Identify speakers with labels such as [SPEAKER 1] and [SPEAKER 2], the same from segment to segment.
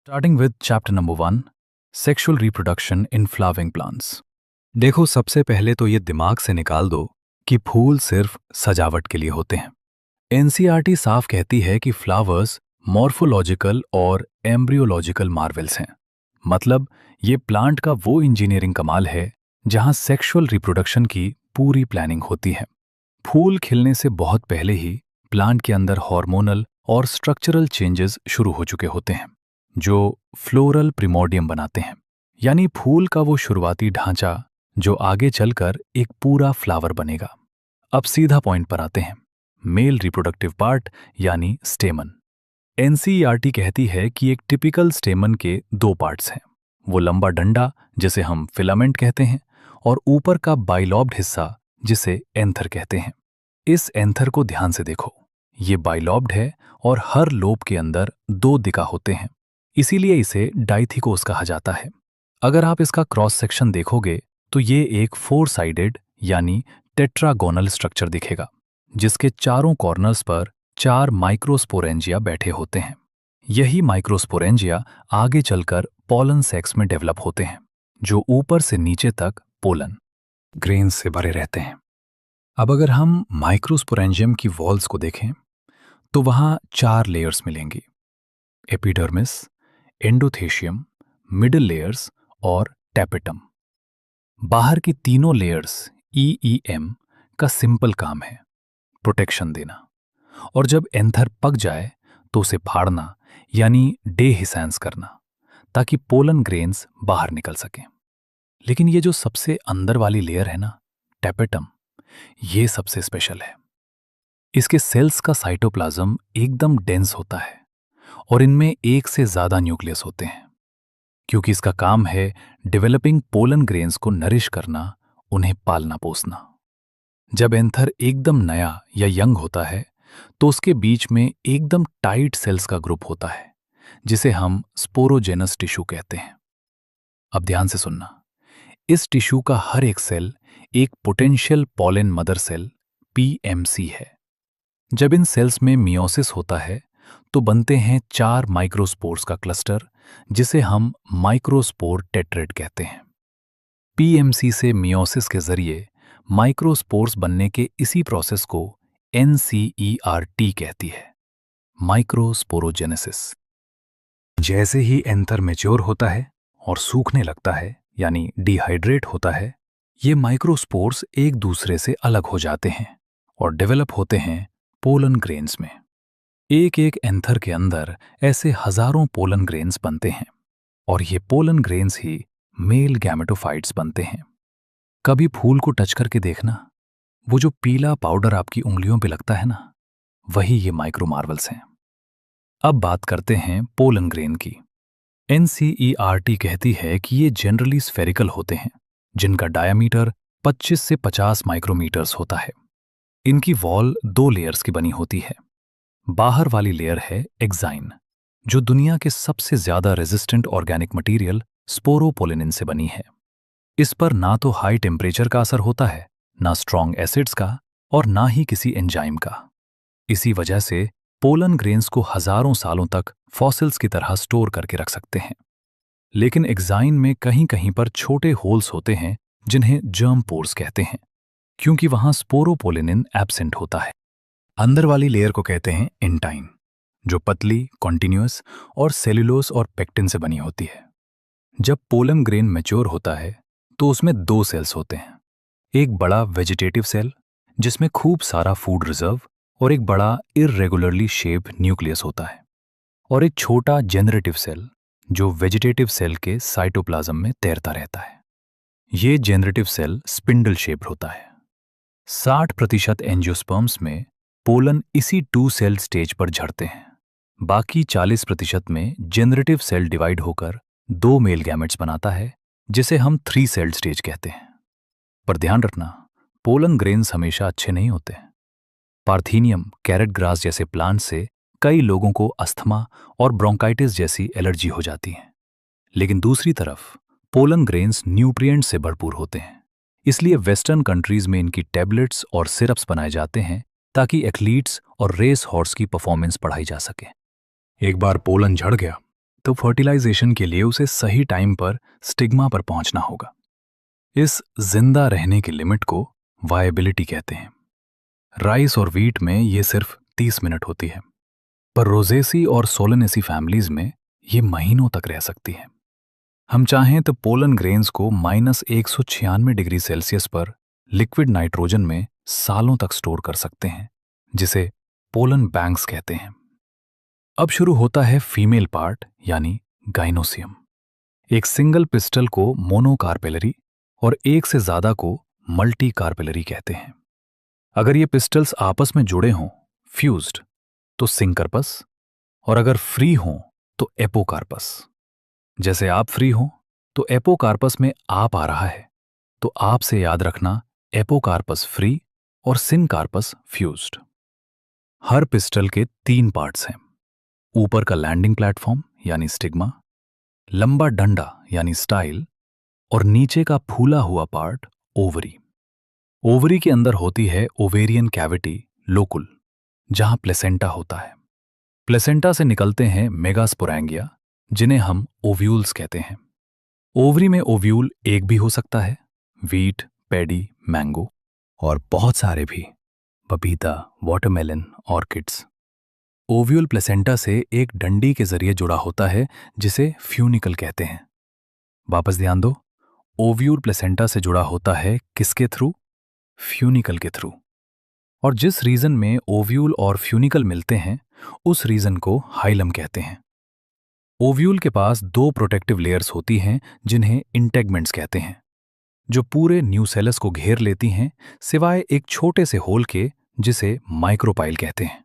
[SPEAKER 1] Starting with chapter number 1, sexual reproduction in flowering plants. देखो, सबसे पहले तो ये दिमाग से निकाल दो कि फूल सिर्फ सजावट के लिए होते हैं। एनसीईआरटी साफ कहती है कि फ्लावर्स मॉर्फोलॉजिकल और एम्ब्रियोलॉजिकल मार्वल्स हैं। मतलब ये प्लांट का वो इंजीनियरिंग कमाल है जहां सेक्सुअल रिप्रोडक्शन की पूरी प्लानिंग होती है। फूल खिलने से बहुत पहले ही प्लांट के अंदर हार्मोनल और स्ट्रक्चरल चेंजेस शुरू हो चुके होते हैं जो फ्लोरल प्रिमोर्डियम बनाते हैं, यानी फूल का वो शुरुआती ढांचा जो आगे चलकर एक पूरा फ्लावर बनेगा। अब सीधा पॉइंट पर आते हैं, मेल रिप्रोडक्टिव पार्ट यानी स्टेमन। एनसीईआरटी कहती है कि एक टिपिकल स्टेमन के दो पार्ट्स हैं, वो लंबा डंडा जिसे हम फिलामेंट कहते हैं और ऊपर का बाइलॉब्ड हिस्सा जिसे एंथर कहते हैं। इस एंथर को ध्यान से देखो, ये बाइलॉब्ड है और हर लोब के अंदर दो दिका होते हैं, इसीलिए इसे डाइथिकोस कहा जाता है। अगर आप इसका क्रॉस सेक्शन देखोगे तो ये एक फोर साइडेड यानी टेट्रागोनल स्ट्रक्चर दिखेगा, जिसके चारों कॉर्नर्स पर चार माइक्रोस्पोरेंजिया बैठे होते हैं। यही माइक्रोस्पोरेंजिया आगे चलकर पोलन सेक्स में डेवलप होते हैं, जो ऊपर से नीचे तक पोलन ग्रेन्स से भरे रहते हैं। अब अगर हम माइक्रोस्पोरेंजियम की वॉल्स को देखें तो वहां चार लेयर्स मिलेंगी, एपिडर्मिस, एंडोथेशियम, मिडिल लेयर्स और टैपेटम। बाहर की तीनों लेयर्स ईईएम का सिंपल काम है प्रोटेक्शन देना, और जब एंथर पक जाए तो उसे फाड़ना यानी डेहिसेंस करना, ताकि पोलन ग्रेन्स बाहर निकल सकें। लेकिन ये जो सबसे अंदर वाली लेयर है ना, टैपेटम, ये सबसे स्पेशल है। इसके सेल्स का साइटोप्लाज्म एकदम डेंस होता है और इनमें एक से ज्यादा न्यूक्लियस होते हैं, क्योंकि इसका काम है डेवलपिंग पोलन ग्रेन्स को नरिश करना, उन्हें पालना पोसना। जब एंथर एकदम नया या यंग होता है तो उसके बीच में एकदम टाइट सेल्स का ग्रुप होता है जिसे हम स्पोरोजेनस टिश्यू कहते हैं। अब ध्यान से सुनना, इस टिश्यू का हर एक सेल एक potential pollen mother cell PMC है। जब इन सेल्स में मियोसिस होता है तो बनते हैं चार माइक्रोस्पोर्स का क्लस्टर, जिसे हम माइक्रोस्पोर टेट्रेड कहते हैं। पीएमसी से मियोसिस के जरिए माइक्रोस्पोर्स बनने के इसी प्रोसेस को एनसीईआरटी कहती है, माइक्रोस्पोरोजेनेसिस। जैसे ही एंथर मैच्योर होता है और सूखने लगता है यानी डिहाइड्रेट होता है, ये माइक्रोस्पोर्स एक दूसरे से अलग हो जाते हैं और डेवलप होते हैं पोलन ग्रेन्स में। एक एक एंथर के अंदर ऐसे हजारों पोलन ग्रेन्स बनते हैं और ये पोलन ग्रेन्स ही मेल गैमेटोफाइट्स बनते हैं। कभी फूल को टच करके देखना, वो जो पीला पाउडर आपकी उंगलियों पे लगता है ना, वही ये माइक्रो मार्वल्स हैं। अब बात करते हैं पोलन ग्रेन की। एनसीईआरटी कहती है कि ये जनरली स्फेरिकल होते हैं, जिनका डायामीटर 25 से 50 माइक्रोमीटर्स होता है। इनकी वॉल दो लेयर्स की बनी होती है। बाहर वाली लेयर है एक्साइन, जो दुनिया के सबसे ज्यादा रेजिस्टेंट ऑर्गेनिक मटेरियल स्पोरोपोलिनिन से बनी है। इस पर ना तो हाई टेम्परेचर का असर होता है, ना स्ट्रॉन्ग एसिड्स का, और ना ही किसी एंजाइम का। इसी वजह से पोलन ग्रेन्स को हजारों सालों तक फॉसिल्स की तरह स्टोर करके रख सकते हैं। लेकिन एक्साइन में कहीं कहीं पर छोटे होल्स होते हैं जिन्हें जर्म पोर्स कहते हैं, क्योंकि वहां स्पोरोपोलिनिन एब्सेंट होता है। अंदर वाली लेयर को कहते हैं एंटाइन, जो पतली, कॉन्टिन्यूअस और सेल्यूलोस और पेक्टिन से बनी होती है। जब पोलन ग्रेन मैच्योर होता है तो उसमें दो सेल्स होते हैं, एक बड़ा वेजिटेटिव सेल जिसमें खूब सारा फूड रिजर्व और एक बड़ा इररेगुलरली शेप्ड न्यूक्लियस होता है, और एक छोटा जेनरेटिव सेल जो वेजिटेटिव सेल के साइटोप्लाज्म में तैरता रहता है। ये जेनरेटिव सेल स्पिंडल शेप्ड होता है। 60% एंजियोस्पर्म्स में पोलन इसी टू सेल स्टेज पर झड़ते हैं। बाकी 40% में जेनरेटिव सेल डिवाइड होकर दो मेल गैमेट्स बनाता है, जिसे हम 3 सेल स्टेज कहते हैं। पर ध्यान रखना, पोलन ग्रेन्स हमेशा अच्छे नहीं होते। पार्थीनियम, कैरेट ग्रास जैसे प्लांट से कई लोगों को अस्थमा और ब्रोंकाइटिस जैसी एलर्जी हो जाती है। लेकिन दूसरी तरफ पोलन ग्रेन्स न्यूट्रिएंट से भरपूर होते हैं, इसलिए वेस्टर्न कंट्रीज में इनकी टैबलेट्स और सिरप्स बनाए जाते हैं ताकि एथलीट्स और रेस हॉर्स की परफॉर्मेंस बढ़ाई जा सके। एक बार पोलन झड़ गया तो फर्टिलाइजेशन के लिए उसे सही टाइम पर स्टिग्मा पर पहुंचना होगा। इस जिंदा रहने की लिमिट को वायबिलिटी कहते हैं। राइस और वीट में ये सिर्फ 30 मिनट होती है, पर रोजेसी और सोलेनेसी फैमिलीज में ये महीनों तक रह सकती है। हम चाहें तो पोलन ग्रेन्स को -196 डिग्री सेल्सियस पर लिक्विड नाइट्रोजन में सालों तक स्टोर कर सकते हैं, जिसे पोलन बैंक्स कहते हैं। अब शुरू होता है फीमेल पार्ट यानी गाइनोसियम। एक सिंगल पिस्टल को मोनोकार्पेलरी और एक से ज्यादा को मल्टी कार्पेलरी कहते हैं। अगर ये पिस्टल्स आपस में जुड़े हों, फ्यूज्ड, तो सिंकर्पस, और अगर फ्री हों तो एपोकार्पस। जैसे आप फ्री हो तो एपोकार्पस में आप आ रहा है, तो आप से याद रखना एपोकार्पस फ्री और सिनकार्पस फ्यूज्ड। हर पिस्टल के 3 पार्ट्स हैं। ऊपर का लैंडिंग प्लेटफॉर्म यानी स्टिग्मा, लंबा डंडा यानी स्टाइल, और नीचे का फूला हुआ पार्ट ओवरी। ओवरी के अंदर होती है ओवेरियन कैविटी लोकुल, जहां प्लेसेंटा होता है। प्लेसेंटा से निकलते हैं मेगास्पोरैंगिया, जिन्हें हम ओव्यूल्स कहते हैं। ओवरी में ओव्यूल एक भी हो सकता है, वीट, पैडी, मैंगो और बहुत सारे भी, पपीता, वाटरमेलन, ऑर्किड्स। ओव्यूल प्लेसेंटा से एक डंडी के जरिए जुड़ा होता है, जिसे फ्यूनिकल कहते हैं। वापस ध्यान दो, ओव्यूल प्लेसेंटा से जुड़ा होता है किसके थ्रू? फ्यूनिकल के थ्रू। और जिस रीजन में ओव्यूल और फ्यूनिकल मिलते हैं, उस रीजन को हाइलम कहते हैं। ओव्यूल के पास 2 प्रोटेक्टिव लेयर्स होती हैं, जिन्हें इंटेगमेंट्स कहते हैं, जो पूरे न्यूसेलस को घेर लेती हैं, सिवाय एक छोटे से होल के, जिसे माइक्रोपाइल कहते हैं।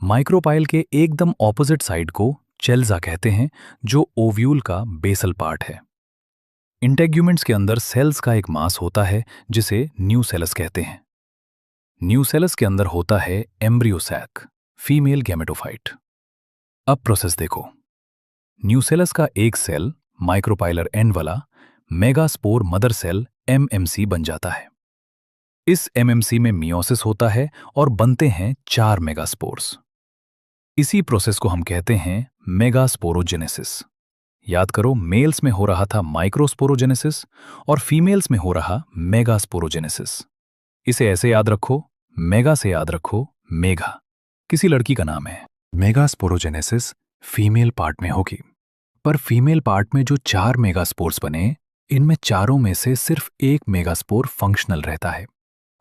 [SPEAKER 1] माइक्रोपाइल के एकदम ऑपोजिट साइड को चेल्जा कहते हैं, जो ओव्यूल का बेसल पार्ट है। इंटेग्यूमेंट्स के अंदर सेल्स का एक मास होता है, जिसे न्यूसेलस कहते हैं। न्यूसेलस के अंदर होता है एम्ब्रियोसैक, फीमेल गैमेटोफाइट। अब प्रोसेस देखो। न्यूसेलस का एक सेल माइक्रोपाइलर एंड वाला मेगास्पोर मदर सेल एमएमसी बन जाता है। इस एमएमसी में मियोसिस होता है और बनते हैं 4 मेगास्पोर्स। इसी प्रोसेस को हम कहते हैं मेगास्पोरोजेनेसिस। याद करो, मेल्स में हो रहा था माइक्रोस्पोरोजेनेसिस और फीमेल्स में हो रहा मेगास्पोरोजेनेसिस। इसे ऐसे याद रखो, मेगा से याद रखो मेघा, किसी लड़की का नाम है। मेगास्पोरोजेनेसिस फीमेल पार्ट में होगी, पर फीमेल पार्ट में जो 4 मेगास्पोर्स बने, इनमें चारों में से सिर्फ एक मेगास्पोर फंक्शनल रहता है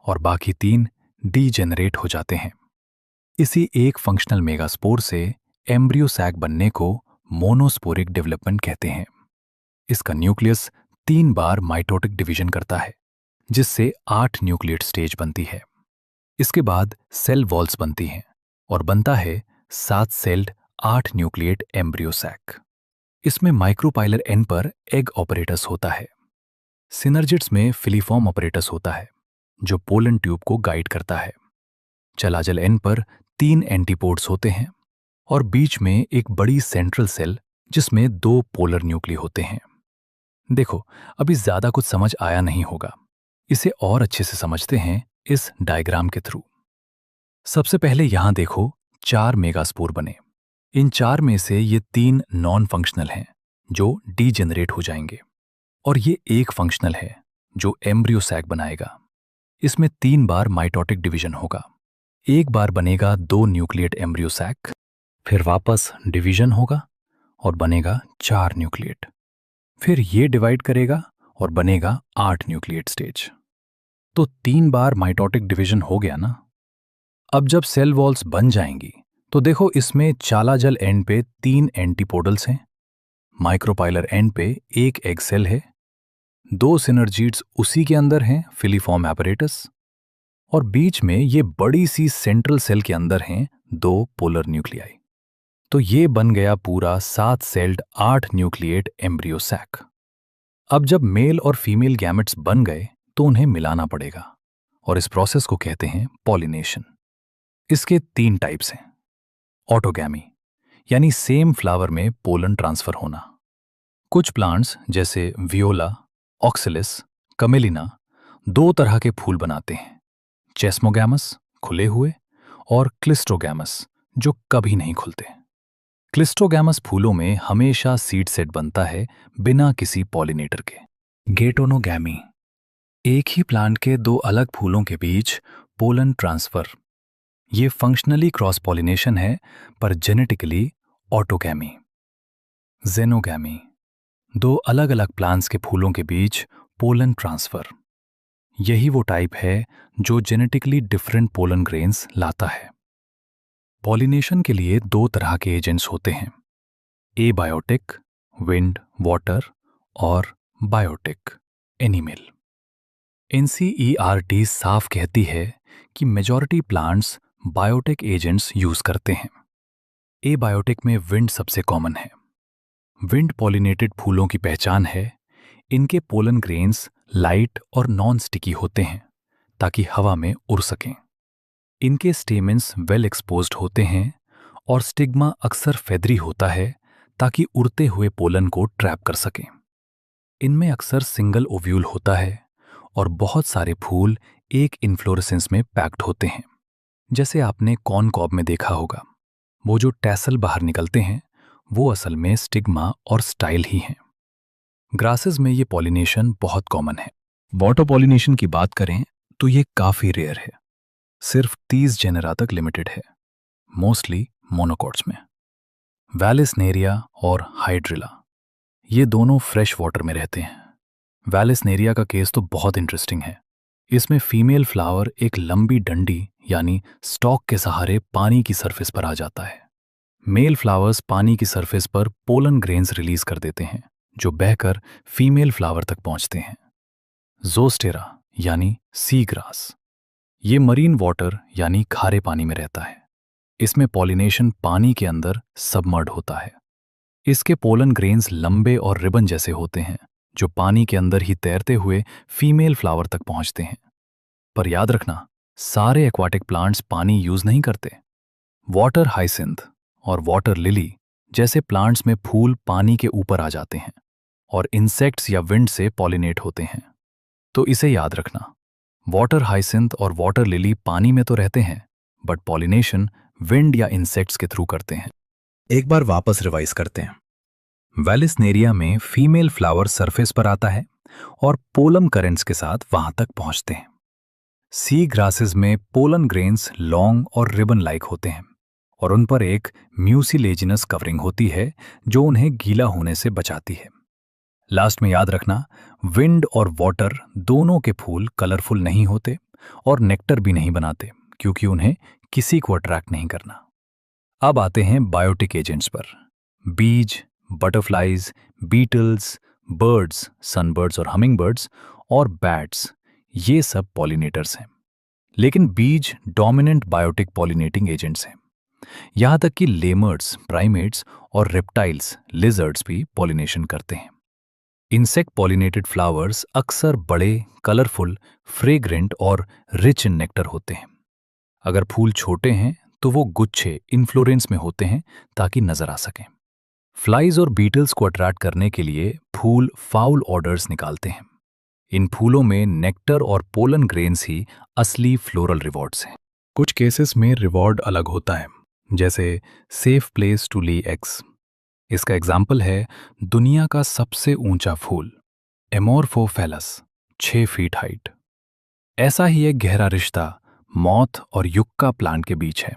[SPEAKER 1] और बाकी 3 डीजेनरेट हो जाते हैं। इसी एक फंक्शनल मेगास्पोर से एम्ब्रियो सैक बनने को मोनोस्पोरिक डेवलपमेंट कहते हैं। इसका न्यूक्लियस 3 बार माइटोटिक डिवीजन करता है, जिससे 8 न्यूक्लिएट स्टेज बनती है। इसके बाद सेल वॉल्स बनती हैं और बनता है 7 सेल्ड 8 न्यूक्लिएट एम्ब्रियो सैक। इसमें माइक्रोपाइलर एंड पर एग ऑपरेटस होता है। सिनर्जिड्स में फिलीफॉर्म ऑपरेटस होता है, जो पोलन ट्यूब को गाइड करता है। चलाजल एंड पर 3 एंटीपोड्स होते हैं और बीच में एक बड़ी सेंट्रल सेल, जिसमें 2 पोलर न्यूक्ली होते हैं। देखो, अभी ज्यादा कुछ समझ आया नहीं होगा, इसे और अच्छे से समझते हैं इस डायग्राम के थ्रू। सबसे पहले यहां देखो, 4 मेगास्पोर बने। इन 4 में से ये 3 नॉन फंक्शनल हैं, जो डीजेनरेट हो जाएंगे, और ये एक फंक्शनल है, जो एम्ब्रियो सैक बनाएगा। इसमें 3 बार माइटोटिक डिवीजन होगा। एक बार बनेगा 2 न्यूक्लिएट एम्ब्रियो सैक, फिर वापस डिवीजन होगा और बनेगा 4 न्यूक्लिएट। फिर ये डिवाइड करेगा और बनेगा 8 न्यूक्लिएट स्टेज। तो 3 बार माइटोटिक डिवीजन हो गया ना। अब जब सेल वॉल्स बन जाएंगी, तो देखो, इसमें चालाजल एंड पे 3 एंटीपोडल्स हैं, माइक्रोपाइलर एंड पे एक एग सेल है, 2 सिनर्जीड्स उसी के अंदर हैं, फिलीफॉर्म एपरेटस, और बीच में ये बड़ी सी सेंट्रल सेल के अंदर हैं 2 पोलर न्यूक्लियाई। तो ये बन गया पूरा 7 सेल्ड 8 न्यूक्लिएट एम्ब्रियो सैक। अब जब मेल और फीमेल गैमेट्स बन गए, तो उन्हें मिलाना पड़ेगा, और इस प्रोसेस को कहते हैं पॉलिनेशन। इसके 3 टाइप्स हैं। ऑटोगैमी, यानी सेम फ्लावर में पोलन ट्रांसफर होना। कुछ प्लांट्स जैसे वियोला, ऑक्सिलिस, कमेलिना 2 तरह के फूल बनाते हैं, चेस्मोगैमस खुले हुए और क्लिस्ट्रोगैमस जो कभी नहीं खुलते। क्लिस्ट्रोगैमस फूलों में हमेशा सीड सेट बनता है बिना किसी पॉलिनेटर के। गेटोनोगैमी, एक ही प्लांट के दो अलग फूलों के बीच पोलन ट्रांसफर। ये फंक्शनली क्रॉस पॉलिनेशन है पर जेनेटिकली ऑटोगैमी। जेनोगैमी, दो अलग अलग प्लांट्स के फूलों के बीच पोलन ट्रांसफर। यही वो टाइप है जो जेनेटिकली डिफरेंट पोलन ग्रेन्स लाता है। पॉलिनेशन के लिए दो तरह के एजेंट्स होते हैं, एबायोटिक विंड वाटर और बायोटिक एनिमल। एनसीईआरटी साफ कहती है कि majority plants biotic agents use करते हैं। एबायोटिक में विंड सबसे कॉमन है। विंड पॉलिनेटेड फूलों की पहचान है, इनके पोलन ग्रेन्स लाइट और नॉन स्टिकी होते हैं ताकि हवा में उड़ सकें। इनके स्टेमेंस वेल एक्सपोज्ड होते हैं और स्टिग्मा अक्सर फेदरी होता है ताकि उड़ते हुए पोलन को ट्रैप कर सकें। इनमें अक्सर सिंगल ओव्यूल होता है और बहुत सारे फूल एक इन्फ्लोरेसेंस में पैक्ड होते हैं, जैसे आपने कॉर्न कॉब में देखा होगा। वो जो टैसल बाहर निकलते हैं वो असल में स्टिग्मा और स्टाइल ही हैं। ग्रासेस में ये पॉलिनेशन बहुत कॉमन है। वाटर पॉलिनेशन की बात करें तो ये काफी रेयर है, सिर्फ 30 जेनेरा तक लिमिटेड है, मोस्टली मोनोकॉट्स में। वैलिसनेरिया और हाइड्रिला, ये दोनों फ्रेश वाटर में रहते हैं। वैलिसनेरिया का केस तो बहुत इंटरेस्टिंग है। इसमें फीमेल फ्लावर एक लंबी डंडी यानी स्टॉक के सहारे पानी की सरफेस पर आ जाता है। मेल फ्लावर्स पानी की सरफेस पर पोलन ग्रेन्स रिलीज कर देते हैं जो बहकर फीमेल फ्लावर तक पहुंचते हैं। ज़ोस्टेरा यानी सी ग्रास, ये मरीन वाटर यानी खारे पानी में रहता है। इसमें पॉलिनेशन पानी के अंदर सबमर्ड होता है। इसके पोलन ग्रेन्स लंबे और रिबन जैसे होते हैं जो पानी के अंदर ही तैरते हुए फीमेल फ्लावर तक पहुंचते हैं। पर याद रखना, सारे एक्वाटिक प्लांट्स पानी यूज नहीं करते। वाटर हाइसिंथ और वाटर लिली जैसे प्लांट्स में फूल पानी के ऊपर आ जाते हैं और इंसेक्ट्स या विंड से पॉलिनेट होते हैं। तो इसे याद रखना, वाटर हाइसिंथ और वाटर लिली पानी में तो रहते हैं बट पॉलिनेशन विंड या इंसेक्ट्स के थ्रू करते हैं। एक बार वापस रिवाइज करते हैं। वैलिसनेरिया में फीमेल फ्लावर सरफेस पर आता है और पोलन करेंट्स के साथ वहां तक पहुंचते हैं। सी ग्रासेस में पोलन ग्रेन्स लॉन्ग और रिबन लाइक होते हैं और उन पर एक म्यूसिलेजिनस कवरिंग होती है जो उन्हें गीला होने से बचाती है। लास्ट में याद रखना, विंड और वाटर दोनों के फूल कलरफुल नहीं होते और नेक्टर भी नहीं बनाते क्योंकि उन्हें किसी को अट्रैक्ट नहीं करना। अब आते हैं बायोटिक एजेंट्स पर। बीज, बटरफ्लाइज, बीटल्स, बर्ड्स, सनबर्ड्स और हमिंगबर्ड्स और बैट्स, ये सब पॉलिनेटर्स हैं। लेकिन बीज डोमिनेंट बायोटिक पॉलिनेटिंग एजेंट्स हैं। यहां तक कि लेमर्ड्स, प्राइमेट्स और रेप्टाइल्स, लिजर्ड्स भी पॉलिनेशन करते हैं। इंसेक्ट पॉलिनेटेड फ्लावर्स अक्सर बड़े, कलरफुल, फ्रेग्रेंट और रिच इन नेक्टर होते हैं। अगर फूल छोटे हैं तो वो गुच्छे इन्फ्लोरेंस में होते हैं ताकि नजर आ सकें। फ्लाइज और बीटल्स को अट्रैक्ट करने के लिए फूल फाउल ऑर्डर्स निकालते हैं। इन फूलों में नेक्टर और पोलन ग्रेन्स ही असली फ्लोरल रिवॉर्ड्स हैं। कुछ केसेस में रिवॉर्ड अलग होता है, जैसे safe place to lay eggs. इसका एग्जाम्पल है दुनिया का सबसे ऊंचा फूल एमोर्फोफेलस, 6 फीट हाइट। ऐसा ही एक गहरा रिश्ता मॉथ और युक्का प्लांट के बीच है।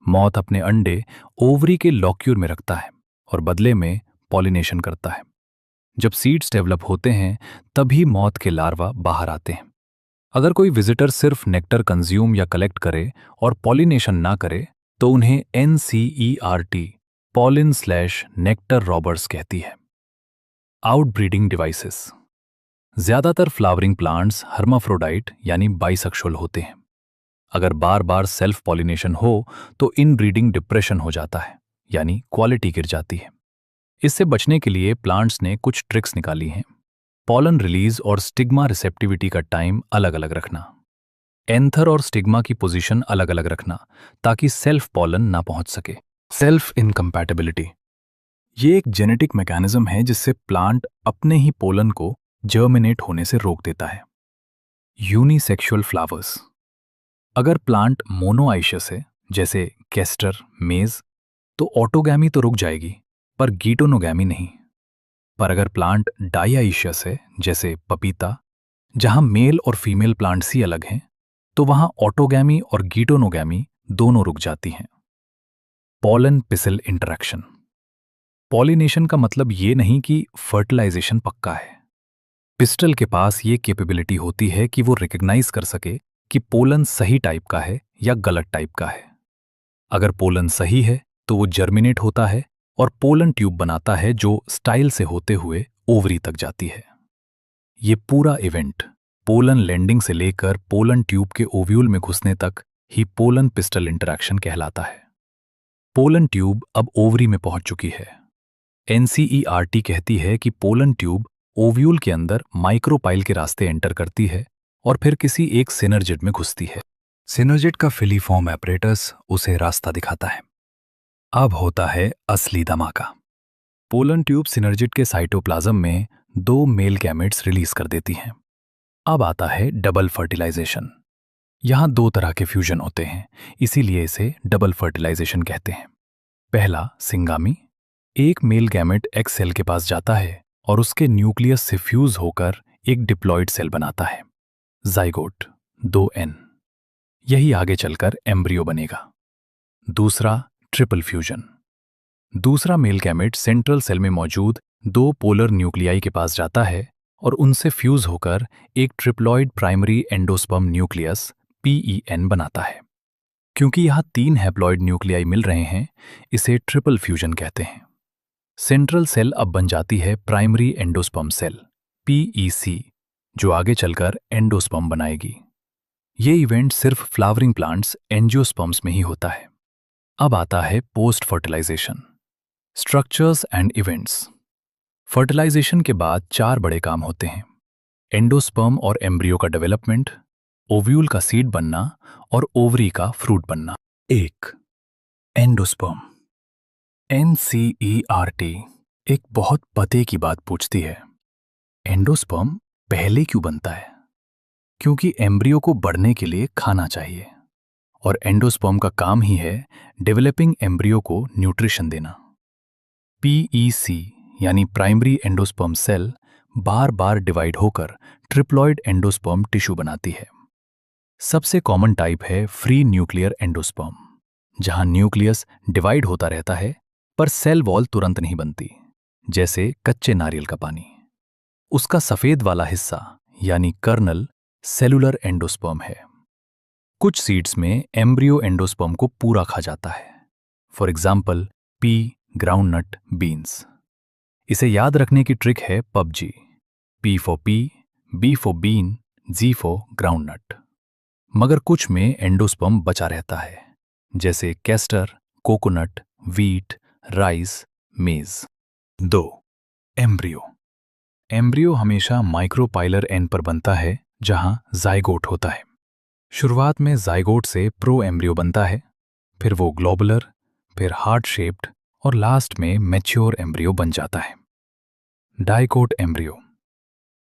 [SPEAKER 1] मॉथ अपने अंडे ओवरी के लॉक्यूर में रखता है और बदले में पॉलिनेशन करता है। जब सीड्स डेवलप होते हैं तभी मॉथ के लार्वा बाहर आते हैं। अगर कोई विजिटर सिर्फ नेक्टर कंज्यूम या कलेक्ट करे और पॉलिनेशन ना करे तो उन्हें NCERT पॉलिन/नेक्टर रॉबर्स कहती है। आउटब्रीडिंग डिवाइसेस, ज्यादातर फ्लावरिंग प्लांट्स हर्माफ्रोडाइट यानी बाइसेक्सुअल होते हैं। अगर बार बार सेल्फ पॉलिनेशन हो तो इनब्रीडिंग डिप्रेशन हो जाता है यानी क्वालिटी गिर जाती है। इससे बचने के लिए प्लांट्स ने कुछ ट्रिक्स निकाली हैं। पॉलन रिलीज और स्टिग्मा रिसेप्टिविटी का टाइम अलग अलग रखना, एंथर और स्टिग्मा की पोजीशन अलग अलग रखना ताकि सेल्फ पॉलन ना पहुंच सके। सेल्फ इनकम्पैटिबिलिटी, ये एक जेनेटिक मैकेनिज्म है जिससे प्लांट अपने ही पोलन को जर्मिनेट होने से रोक देता है। यूनिसेक्सुअल फ्लावर्स, अगर प्लांट मोनोआइशियस है जैसे केस्टर, मेज, तो ऑटोगैमी तो रुक जाएगी, पर गीटोनोगैमी नहीं। पर अगर प्लांट डाइआइशियस है, जैसे पपीता, जहां मेल और फीमेल प्लांट्स ही अलग हैं, तो वहां ऑटोगैमी और गीटोनोगैमी दोनों रुक जाती हैं। पॉलन पिसल इंटरैक्शन। पॉलिनेशन का मतलब ये नहीं कि फर्टिलाइजेशन पक्का है। पिस्टल के पास ये कैपेबिलिटी होती है कि वो रिकग्नाइज कर सके कि पोलन सही टाइप का है या गलत टाइप का है। अगर पोलन सही है तो वो जर्मिनेट होता है और पोलन ट्यूब बनाता है, जो स्टाइल से होते हुए ओवरी तक जाती है। ये पूरा इवेंट पोलन लैंडिंग से लेकर पोलन ट्यूब के ओव्यूल में घुसने तक ही पोलन पिस्टल इंटरैक्शन कहलाता है। पोलन ट्यूब अब ओवरी में पहुंच चुकी है। एनसीईआरटी कहती है कि पोलन ट्यूब ओव्यूल के अंदर माइक्रोपाइल के रास्ते एंटर करती है और फिर किसी एक सिनर्जिड में घुसती है। सिनर्जिड का फिलीफॉर्म एपरेटस उसे रास्ता दिखाता है। अब होता है असली धमाका। पोलन ट्यूब सिनर्जिड के साइटोप्लाज्म में 2 मेल गैमेट्स रिलीज कर देती हैं। अब आता है डबल फर्टिलाइजेशन। यहां 2 तरह के फ्यूजन होते हैं, इसीलिए इसे डबल फर्टिलाइजेशन कहते हैं। पहला सिंगामी। एक मेल गैमेट एक्स सेल के पास जाता है और उसके न्यूक्लियस से फ्यूज होकर एक डिप्लॉइड सेल बनाता है। Zygote 2n। यही आगे चलकर एम्ब्रियो बनेगा। दूसरा ट्रिपल फ्यूजन। दूसरा मेल गैमेट सेंट्रल सेल में मौजूद 2 पोलर न्यूक्लियाई के पास जाता है और उनसे फ्यूज होकर एक triploid primary endosperm nucleus PEN बनाता है। क्योंकि यहां 3 हैप्लॉइड न्यूक्लियाई मिल रहे हैं, इसे ट्रिपल फ्यूजन कहते हैं। सेंट्रल सेल अब बन जाती है प्राइमरी एंडोस्पर्म सेल PEC, जो आगे चलकर एंडोस्पर्म बनाएगी। ये इवेंट सिर्फ फ्लावरिंग प्लांट्स एंजियोस्पर्म्स में ही होता है। अब आता है post fertilization. Structures and events. Fertilization के बाद 4 बड़े काम होते हैं: एंडोस्पर्म और एम्ब्रियो का डेवलपमेंट, ओव्यूल का सीड बनना और ओवरी का फ्रूट बनना। 1. एंडोस्पर्म। NCERT एक बहुत पते की बात पूछती है। एंडोस्पर्म पहले क्यों बनता है? क्योंकि एम्ब्रियो को बढ़ने के लिए खाना चाहिए और एंडोस्पर्म का काम ही है डेवलपिंग एम्ब्रियो को न्यूट्रिशन देना। PEC यानी प्राइमरी एंडोस्पर्म सेल बार बार डिवाइड होकर ट्रिप्लॉइड एंडोस्पर्म टिश्यू बनाती है। सबसे कॉमन टाइप है फ्री न्यूक्लियर एंडोस्पर्म, जहां न्यूक्लियस डिवाइड होता रहता है पर सेल वॉल तुरंत नहीं बनती, जैसे कच्चे नारियल का पानी। उसका सफेद वाला हिस्सा यानी कर्नल सेलुलर एंडोस्पर्म है। कुछ सीड्स में एम्ब्रियो एंडोस्पर्म को पूरा खा जाता है, for example pea, groundnut, beans. इसे याद रखने की ट्रिक है PUBG: P for pea, B for bean, G for groundnut. मगर कुछ में एंडोस्पर्म बचा रहता है, जैसे कैस्टर, कोकोनट, वीट, राइस, मेज। 2. एम्ब्रियो। एम्ब्रियो हमेशा माइक्रोपाइलर एंड पर बनता है, जहां जाइगोट होता है। शुरुआत में जाइगोट से प्रो एम्ब्रियो बनता है, फिर वो ग्लोबुलर, फिर हार्ट शेप्ड और लास्ट में मैच्योर एम्ब्रियो बन जाता है। Dicot embryo.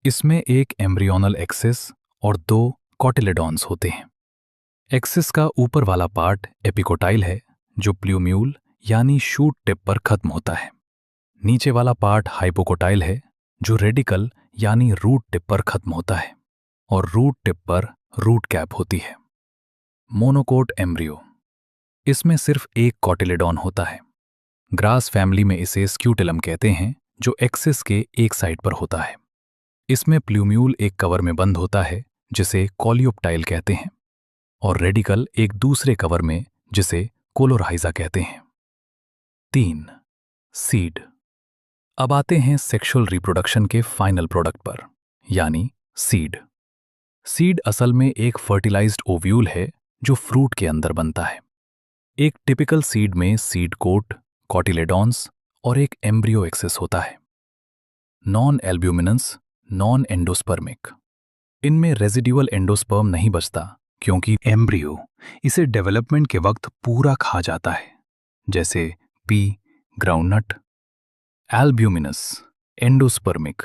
[SPEAKER 1] इसमें एक एम्ब्रियोनल एक्सिस और 2 कॉटिलेडॉन्स होते हैं। एक्सिस का ऊपर वाला पार्ट एपिकोटाइल है, जो प्ल्यूम्यूल यानी शूट टिप पर खत्म होता है। नीचे वाला पार्ट हाइपोकोटाइल है, जो रेडिकल यानी रूट टिप पर खत्म होता है, और रूट टिप पर रूट कैप होती है। Monocot embryo. इसमें सिर्फ एक कॉटिलेडॉन होता है। ग्रास फैमिली में इसे स्क्यूटेलम कहते हैं, जो एक्सिस के एक साइड पर होता है। इसमें प्ल्यूम्यूल एक कवर में बंद होता है, जिसे कॉलियोप्टाइल कहते हैं, और रेडिकल एक दूसरे कवर में, जिसे कोलोराइजा कहते हैं। 3. सीड। अब आते हैं सेक्सुअल रिप्रोडक्शन के फाइनल प्रोडक्ट पर, यानी सीड। सीड असल में एक फर्टिलाइज्ड ओव्यूल है, जो फ्रूट के अंदर बनता है। एक टिपिकल सीड में सीड कोट, कॉटिलेडॉन्स और एक एम्ब्रियो एक्सिस होता है। Non albuminous, non endospermic. इनमें रेजिड्यूअल एंडोस्पर्म नहीं बचता, क्योंकि एम्ब्रियो इसे डेवलपमेंट के वक्त पूरा खा जाता है, जैसे पी, ग्राउंडनट। Albuminous, endospermic.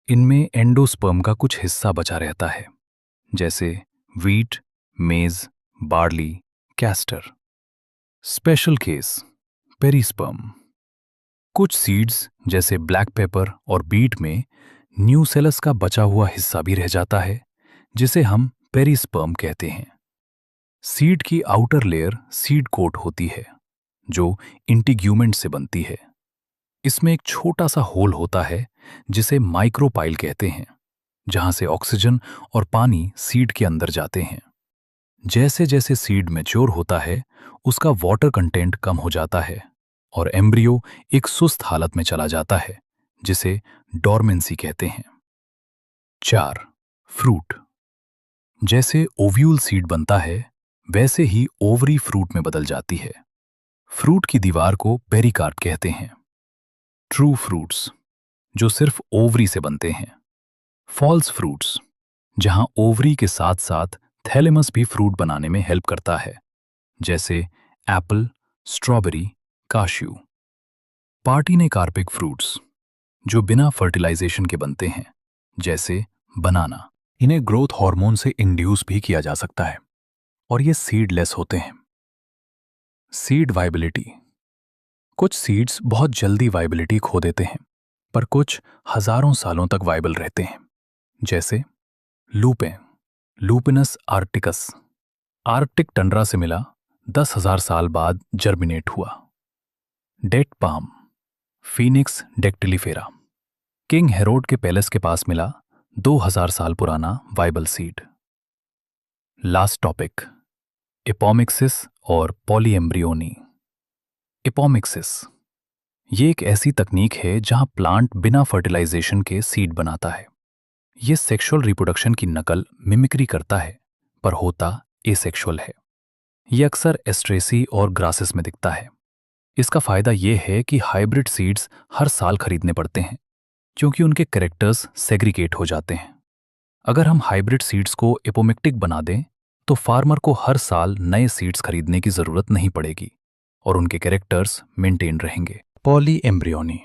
[SPEAKER 1] इनमें एंडोस्पर्म का कुछ हिस्सा बचा रहता है, जैसे वीट, मेज, barley, castor. Special case perisperm. कुछ सीड्स जैसे ब्लैक पेपर और बीट में न्यूसेलस का बचा हुआ हिस्सा भी रह जाता है, जिसे हम पेरिस्पर्म कहते हैं। सीड की आउटर लेयर सीड कोट होती है, जो इंटीग्यूमेंट से बनती है। इसमें एक छोटा सा होल होता है जिसे माइक्रोपाइल कहते हैं, जहां से ऑक्सीजन और पानी सीड के अंदर जाते हैं। जैसे जैसे सीड मैच्योर होता है, उसका वाटर कंटेंट कम हो जाता है और एम्ब्रियो एक सुस्त हालत में चला जाता है, जिसे डॉर्मेंसी कहते हैं। 4. फ्रूट। जैसे ओव्यूल सीड बनता है, वैसे ही ओवरी फ्रूट में बदल जाती है। फ्रूट की दीवार को पेरिकार्ड कहते हैं। ट्रू फ्रूट्स, जो सिर्फ ओवरी से बनते हैं। फॉल्स फ्रूट्स, जहां ओवरी के साथ साथ थैलेमस भी फ्रूट बनाने में हेल्प करता है, जैसे एप्पल, स्ट्रॉबेरी, काश्यू। पार्टिनेकार्पिक फ्रूट्स, जो बिना फर्टिलाइजेशन के बनते हैं, जैसे बनाना। इन्हें ग्रोथ हार्मोन से इंड्यूस भी किया जा सकता है और ये सीडलेस होते हैं। Seed viability. कुछ सीड्स बहुत जल्दी वाइबिलिटी खो देते हैं, पर कुछ हजारों सालों तक वाइबल रहते हैं, जैसे lupin, lupinus arcticus. Arctic tundra से मिला, 10,000 साल बाद जर्मिनेट हुआ। Date palm, Phoenix dactylifera. King Herod के पैलेस के पास मिला, 2000 साल पुराना viable seed. Last topic, apomixis और पॉलीएम्ब्रियोनी। एपोमिक्सिस, ये एक ऐसी तकनीक है जहां प्लांट बिना फर्टिलाइजेशन के सीड बनाता है। ये सेक्सुअल रिप्रोडक्शन की नकल मिमिक्री करता है, पर होता एसेक्सुअल है। ये अक्सर एस्ट्रेसी और ग्रासेस में दिखता है। इसका फायदा ये है कि हाइब्रिड सीड्स हर साल खरीदने पड़ते हैं, क्योंकि उनके कैरेक्टर्स सेग्रीगेट हो जाते हैं। अगर हम हाइब्रिड सीड्स को एपोमिक्टिक बना दें, तो फार्मर को हर साल नए सीड्स खरीदने की जरूरत नहीं पड़ेगी और उनके कैरेक्टर्स मेंटेन रहेंगे। पॉली एम्ब्रियोनी,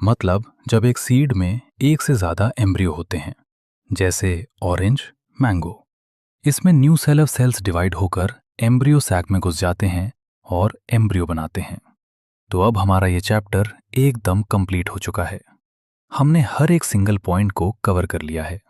[SPEAKER 1] मतलब जब एक सीड में एक से ज्यादा एम्ब्रियो होते हैं, जैसे ऑरेंज, मैंगो। इसमें न्यू सेलर सेल्स डिवाइड होकर एम्ब्रियो सैक में घुस जाते हैं और एम्ब्रियो बनाते हैं। तो अब हमारा ये चैप्टर एकदम कंप्लीट हो चुका है। हमने हर एक सिंगल पॉइंट को कवर कर लिया है।